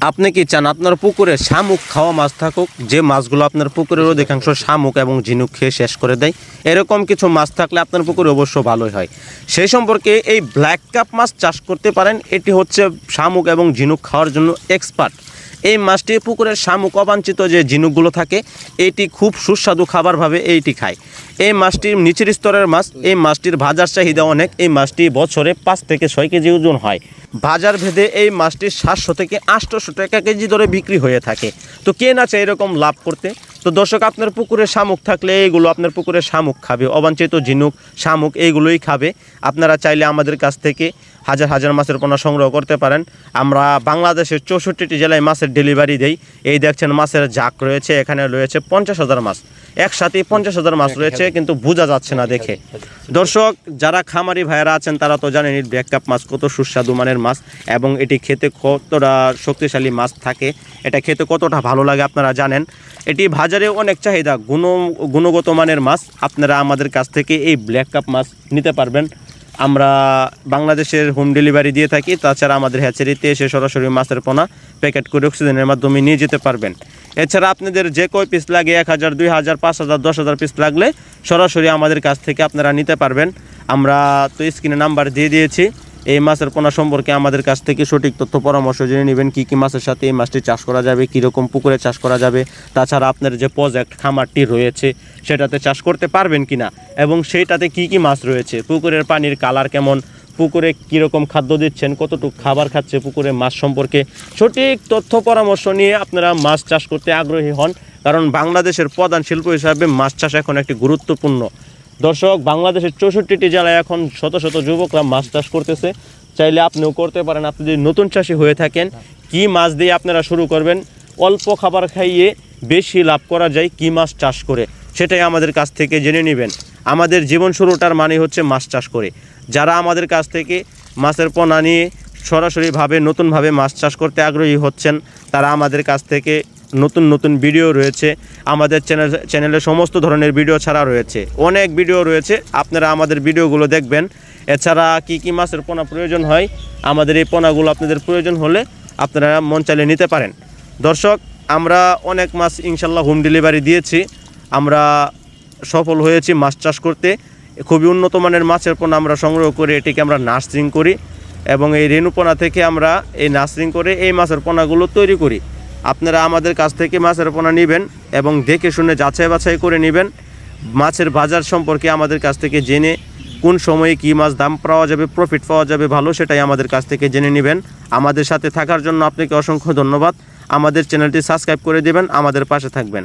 আপনি কি চান আপনার পুকুরে শামুক খাওয়া মাছ থাকুক, যে মাছগুলো আপনার পুকুরের অধিকাংশ শামুক এবং ঝিনুক খেয়ে শেষ করে দেয়? এরকম কিছু মাছ থাকলে আপনার পুকুরে অবশ্য ভালোই হয়। সেই সম্পর্কে এই ব্ল্যাক কাপ মাছ চাষ করতে পারেন। এটি হচ্ছে শামুক এবং ঝিনুক খাওয়ার জন্য এক্সপার্ট। এই মাছটি পুকুরের শামুক অবাঞ্ছিত যে ঝিনুকগুলো থাকে, এটি খুব সুস্বাদু খাবারভাবে এইটি খায়। এই মাছটি নিচের স্তরের মাছ। এই মাছটির বাজার চাহিদা অনেক। এই মাছটি বছরে 5 থেকে 6 কেজি ওজন হয়। বাজার ভেদে এই মাছটি 700 থেকে 800 টাকা কেজি ধরে বিক্রি হয়ে থাকে। তো কে না চায় এরকম লাভ করতে? তো দর্শক, আপনার পুকুরে শামুক থাকলে এইগুলো আপনার পুকুরে শামুক খাবে, অবাঞ্ছিত ঝিনুক শামুক এইগুলোই খাবে। আপনারা চাইলে আমাদের কাছ থেকে হাজার হাজার মাছের পোনা সংগ্রহ করতে পারেন। আমরা বাংলাদেশের 64টি জেলায় মাছের ডেলিভারি দেই। এই দেখছেন মাছের ঝাঁক রয়েছে, এখানে রয়েছে 50,000 মাছ। একসাথে 50,000 মাছ রয়েছে, কিন্তু বোঝা যাচ্ছে না দেখে। দর্শক, যারা খামারি ভাইয়েরা আছেন তারা তো জানেন ব্ল্যাক কাপ মাছ কত সুস্বাদু মানের মাছ এবং এটি খেতে কতটা শক্তিশালী মাছ থাকে, এটা খেতে কতটা ভালো লাগে আপনারা জানেন। এটি বাজারে অনেক চাহিদা, গুণগত মানের মাছ। আপনারা আমাদের কাছ থেকে এই ব্ল্যাক কাপ মাছ নিতে পারবেন। আমরা বাংলাদেশের হোম ডেলিভারি দিয়ে থাকি। তাছাড়া আমাদের হ্যাচারিতে এসে সরাসরি মাছের পোনা প্যাকেট করে অক্সিজেনের মাধ্যমে নিয়ে যেতে পারবেন। এছাড়া আপনাদের যে কয় পিস লাগে, 1000, 2000, 5000, 10,000 পিস লাগলে সরাসরি আমাদের কাছ থেকে আপনারা নিতে পারবেন। আমরা তো স্ক্রিনে নাম্বার দিয়ে দিয়েছি। এই মাছের পোনা সম্পর্কে আমাদের কাছ থেকে সঠিক তথ্য পরামর্শ জেনে নেবেন। কী কী মাছের সাথে এই মাছটি চাষ করা যাবে, কীরকম পুকুরে চাষ করা যাবে, তাছাড়া আপনার যে প্রজেক্ট খামারটি রয়েছে সেটাতে চাষ করতে পারবেন কিনা এবং সেইটাতে কী কী মাছ রয়েছে, পুকুরের পানির কালার কেমন, পুকুরে কীরকম খাদ্য দিচ্ছেন, কতটুকু খাবার খাচ্ছে, পুকুরে মাছ সম্পর্কে সঠিক তথ্য পরামর্শ নিয়ে আপনারা মাছ চাষ করতে আগ্রহী হন। কারণ বাংলাদেশের প্রধান শিল্প হিসাবে মাছ চাষ এখন একটি গুরুত্বপূর্ণ। দর্শক, বাংলাদেশের 64টি জেলায় এখন শত শত যুবকরা মাছ চাষ করতেছে। চাইলে আপনিও করতে পারেন। আপনি যদি নতুন চাষি হয়ে থাকেন, কি মাছ দিয়ে আপনারা শুরু করবেন, অল্প খাবার খাইয়ে বেশি লাভ করা যায় কি মাছ চাষ করে, সেটাই আমাদের কাছ থেকে জেনে নেবেন। আমাদের জীবন শুরুটার মানে হচ্ছে মাছ চাষ করে। যারা আমাদের কাছ থেকে মাছের পোনা নিয়ে সরাসরিভাবে নতুনভাবে মাছ চাষ করতে আগ্রহী হচ্ছেন, তারা আমাদের কাছ থেকে নতুন নতুন ভিডিও রয়েছে। আমাদের চ্যানেলে সমস্ত ধরনের ভিডিও ছাড়া রয়েছে, অনেক ভিডিও রয়েছে, আপনারা আমাদের ভিডিওগুলো দেখবেন। এছাড়া কী কী মাছের পোনা প্রয়োজন হয়, আমাদের এই পোনাগুলো আপনাদের প্রয়োজন হলে আপনারা মন চাইলে নিতে পারেন। দর্শক, আমরা অনেক মাছ ইনশাল্লাহ হোম ডেলিভারি দিয়েছি। আমরা সফল হয়েছি মাছ চাষ করতে। খুবই উন্নত মানের মাছের পোনা আমরা সংগ্রহ করে এটিকে আমরা নার্সিং করি এবং এই রেণু পোনা থেকে আমরা এই নার্সিং করে এই মাছের পোনাগুলো তৈরি করি। আপনারা আমাদের কাছ থেকে মাছের পোনা নেবেন এবং দেখে শুনে যাচাই বাছাই করে নেবেন। মাছের বাজার সম্পর্কে আমাদের কাছ থেকে জেনে কোন সময়ে কী মাছ দাম পাওয়া যাবে, প্রফিট পাওয়া যাবে ভালো, সেটাই আমাদের কাছ থেকে জেনে নেবেন। আমাদের সাথে থাকার জন্য আপনাকে অসংখ্য ধন্যবাদ। আমাদের চ্যানেলটি সাবস্ক্রাইব করে দেবেন, আমাদের পাশে থাকবেন।